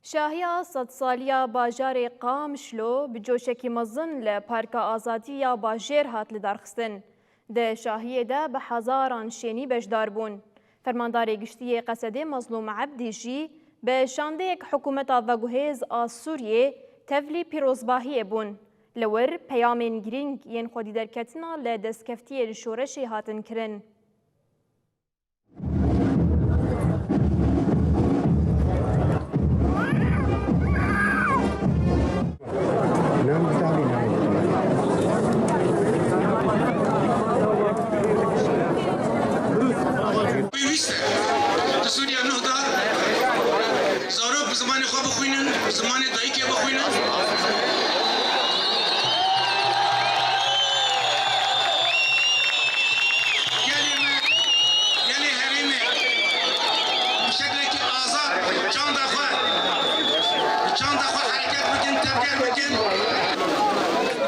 شاهیا صد سالیا باجار قامشلو بجوشکی مزن لپارک آزادی یا باجر هات لدارخستن. ده شاهیه ده به هزاران شینی بجدار بون. فرماندار گشتی قصده مظلوم عبدی جی به شانده یک حکومت آوگوهیز آسوریه تفلی پیروزباهی بون. لور پیامین گرینگ ین خودی درکتنا لدسکفتی شورشی هاتن کرن. سوریا نه دا زارو زمان خو بخوینن زمان دایی که بخوینن یعنی هریمه شکلی که آزاد چند دفعه حرکت بکن تبگر بکن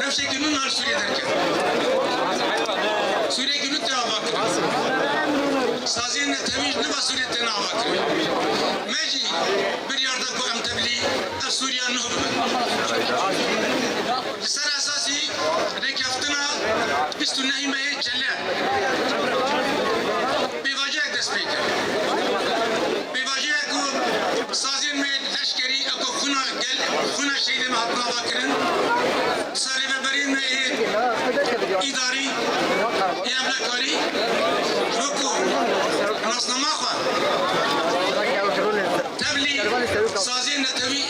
نفشه کنون هر سوریا درکن سوریا کنون تیابا کرد سازين تميج نبا سوريا تناوات ماجي برياردك ام تبلي سوريا نهب سر اساسي ركفتنا بستو نهيمه جلا بيواجهك دسبيكر بيواجهك سازين من لشكري اكو خنا شيء ما حطنا باكرن ساري برين اداري يملكاري حكومه نصنما خوا تبلي سازين نتوي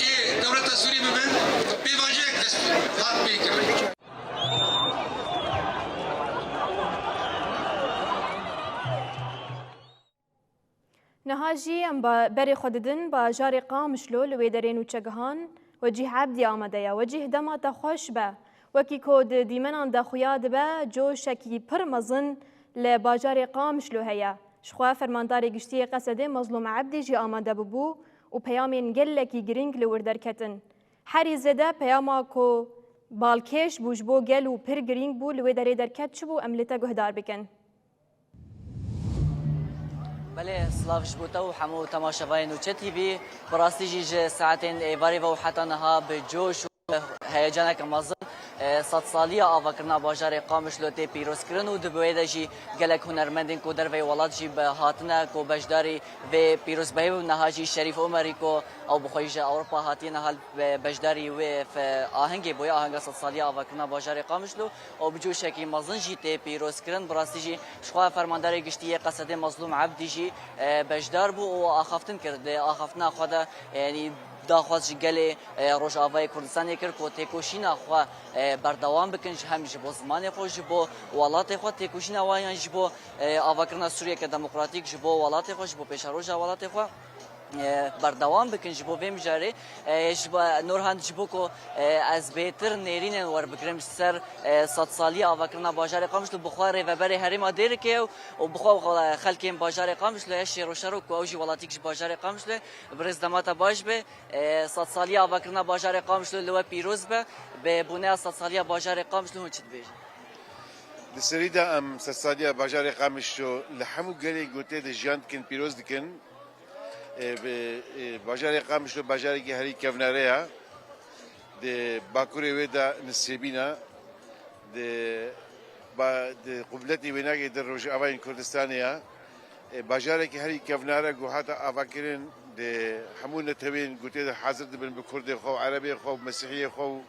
دولة سوريا ببن بيواجهك دست هات بيكر نهاجی ام بری خوددن با جاری قامشلو لویدرین و چگهان وجه عبدی آمده یا وجه دمات خوش به وکی کود دیمنان دخویاد به جو شکی پر مزن لباجار قامشلو هیا شخوا فرماندار گشتی قصده مظلوم عبدی جی آمده ببو و پیامین گلکی گرینگ لور درکتن هری زده پیاما کو بالکش بوجبو گل و پر گرینگ بو لویدری درکت چبو املتا گهدار بکن بله سلاوش بوده و همو تماشاوای نوچه تیوی براستی جیج ساعتین ایواری و حتی نها به جوش و هیجانه که مازن صد سالی آوکرنا باجار قامشلو تی پیروز کردن و دبویده جی گلک هنرمندین کو در وی ولاد جی به هاتنه کو بجداری و پیروز به و نهاجی شریف عمری کو او بخویج اروپا هاتی نهال بجداری و آهنگ بوی آهنگ صد سالی آوکرنا باجار قامشلو او بجوش کی مازن جی تی پیروز کردن براستی جی شخوا فرماندار گشتی قصد مظلوم عبدی جی بجدار بو و آخفتن کرد آخفتنا خدا یعنی داخواست جگل روجاوای کردستان کرد که تکوشین خوا بردوام بکن هم جبو زمان خو جبو ولات خو تکوشین وایان جبو آواکرنا سوریه که دموکراتیک جبو ولات خو جبو پیش روجا ولات خو بردوام بکن جبو بیم جاری جبو نورهان جبو کو از بهتر نرین ور بکرم سر صد سالی آواکرنا باجار قامش لو بخواره و بره هریم دیر که و بخوا خلکیم باجار قامش لو اش روشارو کو اوجی ولاتیک باجار قامش لو برز دمات باش به صد سالی آواکرنا باجار قامش لو پیروز به بونه صد سالی باجار قامش لو چت بیش السريدة أم سالية باجار قامشو لحمو قالي قلت ده جاند كن بيروز دكن باجار قامشو باجار كي هري كفناريا ده باكوري ويدا نسيبينا ده قبلتي ويناكي در روج أوين كردستانيا باجار كي هري كفناريا قوحاتا أفاكرين ده حمونا تبين قلت ده حاضر دبن بكردي خو عربي خو مسيحية خو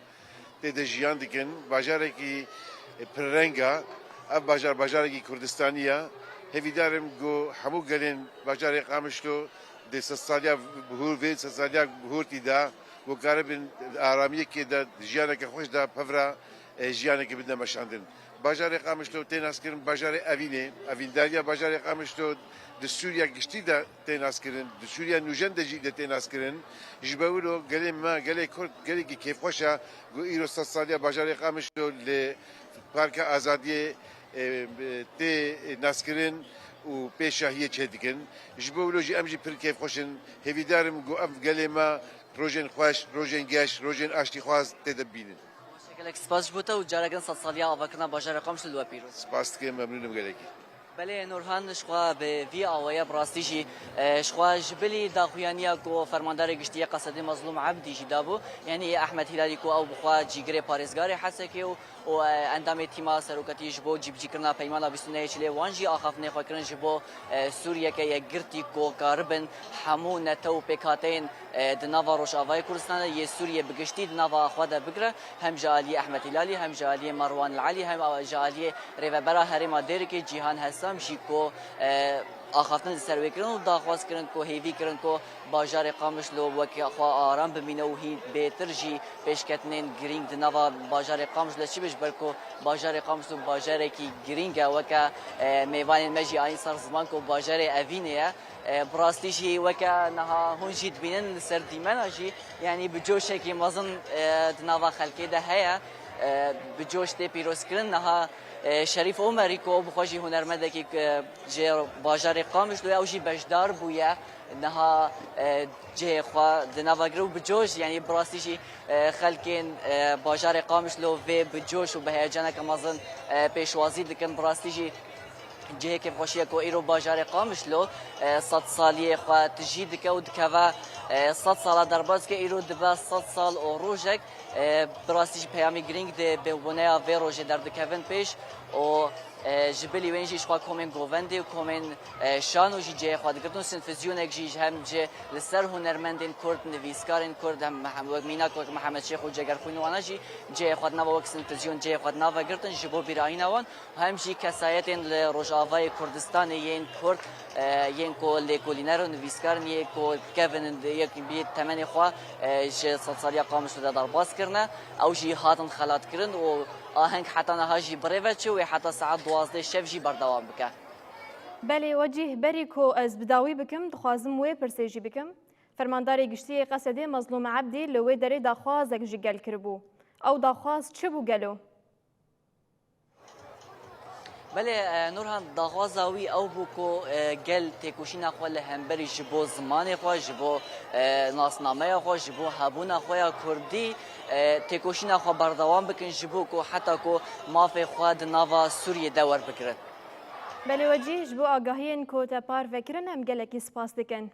ده جيان دكن باجار كي پرنگا اب باجارگی کردستانیه هفی دارم گو همو گلین باجار قامشلو دست سالیا بهور وید سالیا بهور تیدا و قربن آرامیه که دا جیانه که خوش دا پفرا جیانه که بدن مشاندن باجار قامشلو تناس کردن باجار اوینداریا باجار قامشلو د سوریا گشتی دا تناس کردن د سوریا نوجن د تناس کردن جبولو گلی ما گلی کرد گلی که کیف خوشه گو ایرو سالیا باجار قامشلو ل پارک آزادی تی ناسکرین و پیشاهیه چه دیکن جبولوجی امجی پر کیف خوشن هفی دارم گو ام گلی ما روزن خوش روزن گش روزن آشتی خواست تدبینن شکلک سپاس بوده و جارگان صد سالی آوکرنا باجار قامش لو پیروز سپاس که ممنونم گلکی بله نورهان شخوا به وی آویا براستیجی شخوا جبلی داخویانیا کو فرماندار گشتی قصدی مظلوم عبدی جدابو یعنی احمد هلالی کو او بخوا جیگری پارێزگاری حسکی و اندام تیما سروکتی جبو جیبجی کرنا پیمانا بیستونه چلی وانجی آخاف نخوا کرن جبو سوریه که یک گرتی کو کاربن همو نتو پیکاتین دناوا روش آوای کردستان یه سوریه بگشتی دناوا خواده بگره هم جالی احمد هلالی هم جالی مروان العلی هم جالی ریوبرا هرما دیر که جیهان هستم جیکو آخافتن سروی کردن و داخواست کردن کو هیوی کردن کو باجار قامش لو وکی خوا آرام بمینه و هی بهتر جی پیشکتنین گرینگ دنوا باجار قامش لچی بش بلکو باجار قامش لو باجار کی گرینگ وکا میوان مجی آین سر زمان کو باجار اوینه براستیش هی وکا نها هنجید بینن سر دیمن جی یعنی بجوشه کی مازن دنوا خلکی ده هیا بجوش تی پیروز کردن نها شریف عمری کو بخوشی هنرمنده که جه باجار قامش لو اوجی بجدار بویا نها جه خوا دنواگرو بجوش یعنی براستیشی خلکین باجار قامش لو و بجوش و بهیجانه که مازن پیشوازی دکن براستیشی جه که خوشیه کو ایرو باجار قامش لو 100 سالیه خوا تجید که و دکوا 100 سال درباز که ایرو دبا 100 سال او روزک براستیش پیامی گرینگ ده به بنای و روزه در دکوین پیش و جبلی وینجی شوا کومن گووندی و کومن شانو جی خواهد کردن سنفزیون اگجیج هم جه لسر هنرمندین کرد نویسکارین کرد هم محمد مینا کرد محمد شیخ و جگر خوینوانا جه خواهد نوا وقت سنفزیون جه خواهد نوا گردن جبو بیراین وان هم جی کسایتین لروجاوای کردستان یین کرد یین کو لیکولینر و نویسکارن یک کو کوین یک بی تمنی خواه جه 100 سالی قامش رو در باز کردن او جی هاتن خلات کردن و آهنگ حتی نهاجی بریوت و حتی ساعت 12 شب جی بردوام بکه. بله وجه بری کو از بداوی بکم دخوازم وی پرسیجی بکم فرمانداری گشتی قصدی مظلوم عبدی لوی داری داخوازک جی گل کربو او داخواز چه بو گلو؟ بله نورهان داغازاوی او بوکو گل تکوشینا خو له همبری جبو زمان خو جبو ناسنامه خو جبو هبونا خو کردی تکوشینا خو بردوام بکن جبو کو حتی کو مافه خو د ناوا سوریه دور بکرد بله وجه جبو آگاهین کو تپار فکرن هم گلکی سپاس دکن